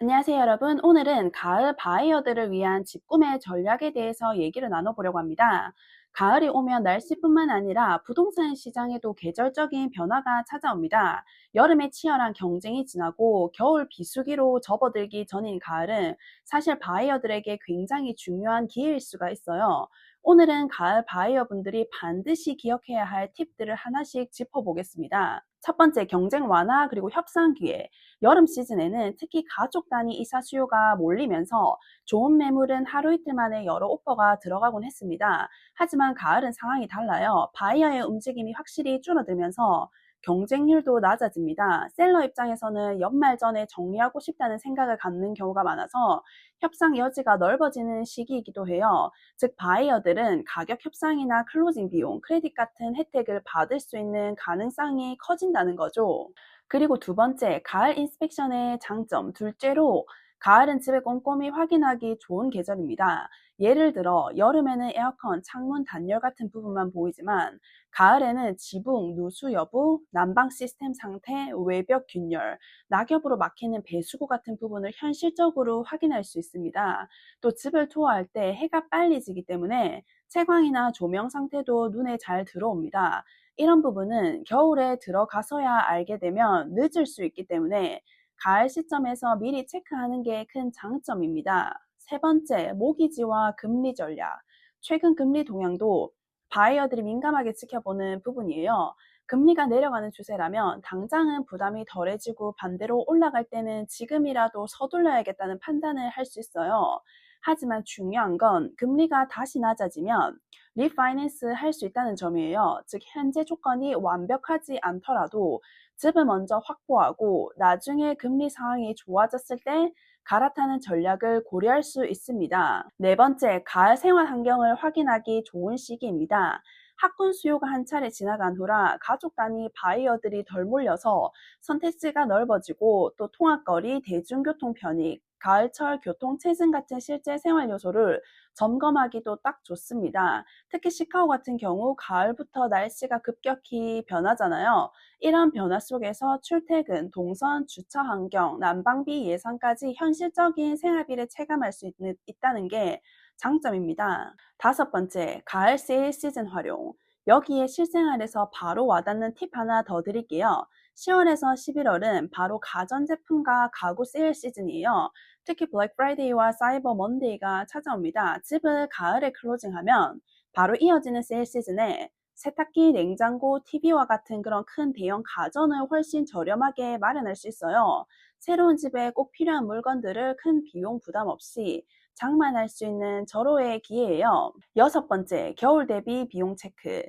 안녕하세요, 여러분. 오늘은 가을 바이어들을 위한 집 구매 전략에 대해서 얘기를 나눠보려고 합니다. 가을이 오면 날씨뿐만 아니라 부동산 시장에도 계절적인 변화가 찾아옵니다. 여름에 치열한 경쟁이 지나고 겨울 비수기로 접어들기 전인 가을은 사실 바이어들에게 굉장히 중요한 기회일 수가 있어요. 오늘은 가을 바이어 분들이 반드시 기억해야 할 팁들을 하나씩 짚어보겠습니다. 첫 번째, 경쟁 완화 그리고 협상 기회. 여름 시즌에는 특히 가족 단위 이사 수요가 몰리면서 좋은 매물은 하루 이틀 만에 여러 오퍼가 들어가곤 했습니다. 하지만 가을은 상황이 달라요. 바이어의 움직임이 확실히 줄어들면서 경쟁률도 낮아집니다. 셀러 입장에서는 연말 전에 정리하고 싶다는 생각을 갖는 경우가 많아서 협상 여지가 넓어지는 시기이기도 해요. 즉 바이어들은 가격 협상이나 클로징 비용, 크레딧 같은 혜택을 받을 수 있는 가능성이 커진다는 거죠. 그리고 두 번째, 가을 인스펙션의 장점. 둘째로, 가을은 집을 꼼꼼히 확인하기 좋은 계절입니다. 예를 들어, 여름에는 에어컨, 창문 단열 같은 부분만 보이지만, 가을에는 지붕, 누수 여부, 난방 시스템 상태, 외벽 균열, 낙엽으로 막히는 배수구 같은 부분을 현실적으로 확인할 수 있습니다. 또 집을 투어할 때 해가 빨리 지기 때문에 채광이나 조명 상태도 눈에 잘 들어옵니다. 이런 부분은 겨울에 들어가서야 알게 되면 늦을 수 있기 때문에 가을 시점에서 미리 체크하는 게 큰 장점입니다. 세 번째, 모기지와 금리 전략. 최근 금리 동향도 바이어들이 민감하게 지켜보는 부분이에요. 금리가 내려가는 추세라면 당장은 부담이 덜해지고 반대로 올라갈 때는 지금이라도 서둘러야겠다는 판단을 할 수 있어요. 하지만 중요한 건 금리가 다시 낮아지면 리파이낸스 할 수 있다는 점이에요. 즉 현재 조건이 완벽하지 않더라도 집을 먼저 확보하고 나중에 금리 상황이 좋아졌을 때 갈아타는 전략을 고려할 수 있습니다. 네 번째, 가을 생활 환경을 확인하기 좋은 시기입니다. 학군 수요가 한 차례 지나간 후라 가족 단위 바이어들이 덜 몰려서 선택지가 넓어지고 또 통학거리, 대중교통 편익, 가을철 교통 체증 같은 실제 생활 요소를 점검하기도 딱 좋습니다. 특히 시카고 같은 경우 가을부터 날씨가 급격히 변하잖아요. 이런 변화 속에서 출퇴근, 동선, 주차 환경, 난방비 예산까지 현실적인 생활비를 체감할 수 있다는 게 장점입니다. 다섯 번째, 가을 세일 시즌 활용. 여기에 실생활에서 바로 와닿는 팁 하나 더 드릴게요. 10월에서 11월은 바로 가전제품과 가구 세일 시즌이에요. 특히 블랙 프라이데이와 사이버 먼데이가 찾아옵니다. 집을 가을에 클로징하면 바로 이어지는 세일 시즌에 세탁기, 냉장고, TV와 같은 그런 큰 대형 가전을 훨씬 저렴하게 마련할 수 있어요. 새로운 집에 꼭 필요한 물건들을 큰 비용 부담 없이 장만할 수 있는 절호의 기회예요. 여섯 번째, 겨울 대비 비용 체크.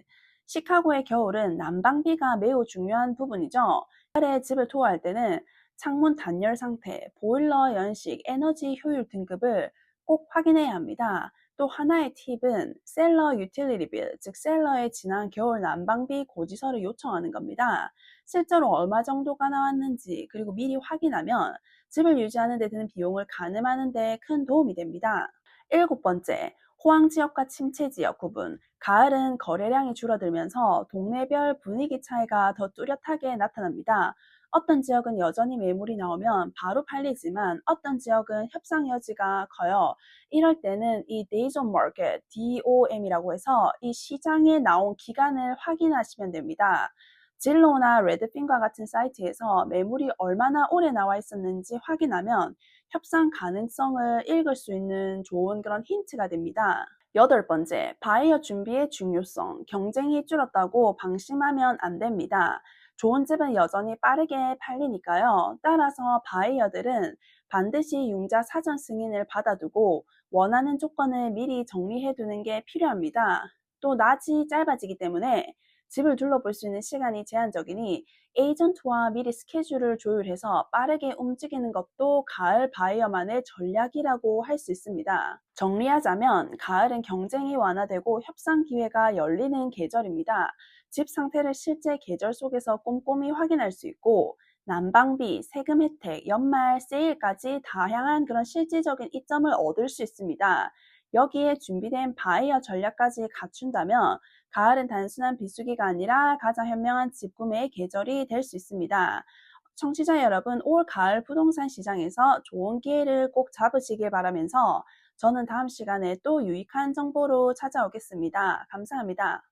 시카고의 겨울은 난방비가 매우 중요한 부분이죠. 가을에 집을 투어할 때는 창문 단열 상태, 보일러 연식, 에너지 효율 등급을 꼭 확인해야 합니다. 또 하나의 팁은 셀러 유틸리티 빌, 즉 셀러에 지난 겨울 난방비 고지서를 요청하는 겁니다. 실제로 얼마 정도가 나왔는지 그리고 미리 확인하면 집을 유지하는 데 드는 비용을 가늠하는 데 큰 도움이 됩니다. 일곱 번째, 호황 지역과 침체 지역 구분. 가을은 거래량이 줄어들면서 동네별 분위기 차이가 더 뚜렷하게 나타납니다. 어떤 지역은 여전히 매물이 나오면 바로 팔리지만 어떤 지역은 협상 여지가 커요. 이럴 때는 이 Days on Market, DOM이라고 해서 이 시장에 나온 기간을 확인하시면 됩니다. 진로나 레드핀과 같은 사이트에서 매물이 얼마나 오래 나와 있었는지 확인하면 협상 가능성을 읽을 수 있는 좋은 그런 힌트가 됩니다. 여덟 번째, 바이어 준비의 중요성. 경쟁이 줄었다고 방심하면 안 됩니다. 좋은 집은 여전히 빠르게 팔리니까요. 따라서 바이어들은 반드시 융자 사전 승인을 받아두고 원하는 조건을 미리 정리해두는 게 필요합니다. 또 낮이 짧아지기 때문에 집을 둘러볼 수 있는 시간이 제한적이니 에이전트와 미리 스케줄을 조율해서 빠르게 움직이는 것도 가을 바이어만의 전략이라고 할 수 있습니다. 정리하자면 가을은 경쟁이 완화되고 협상 기회가 열리는 계절입니다. 집 상태를 실제 계절 속에서 꼼꼼히 확인할 수 있고 난방비, 세금 혜택, 연말 세일까지 다양한 그런 실질적인 이점을 얻을 수 있습니다. 여기에 준비된 바이어 전략까지 갖춘다면 가을은 단순한 비수기가 아니라 가장 현명한 집 구매의 계절이 될 수 있습니다. 청취자 여러분, 올 가을 부동산 시장에서 좋은 기회를 꼭 잡으시길 바라면서 저는 다음 시간에 또 유익한 정보로 찾아오겠습니다. 감사합니다.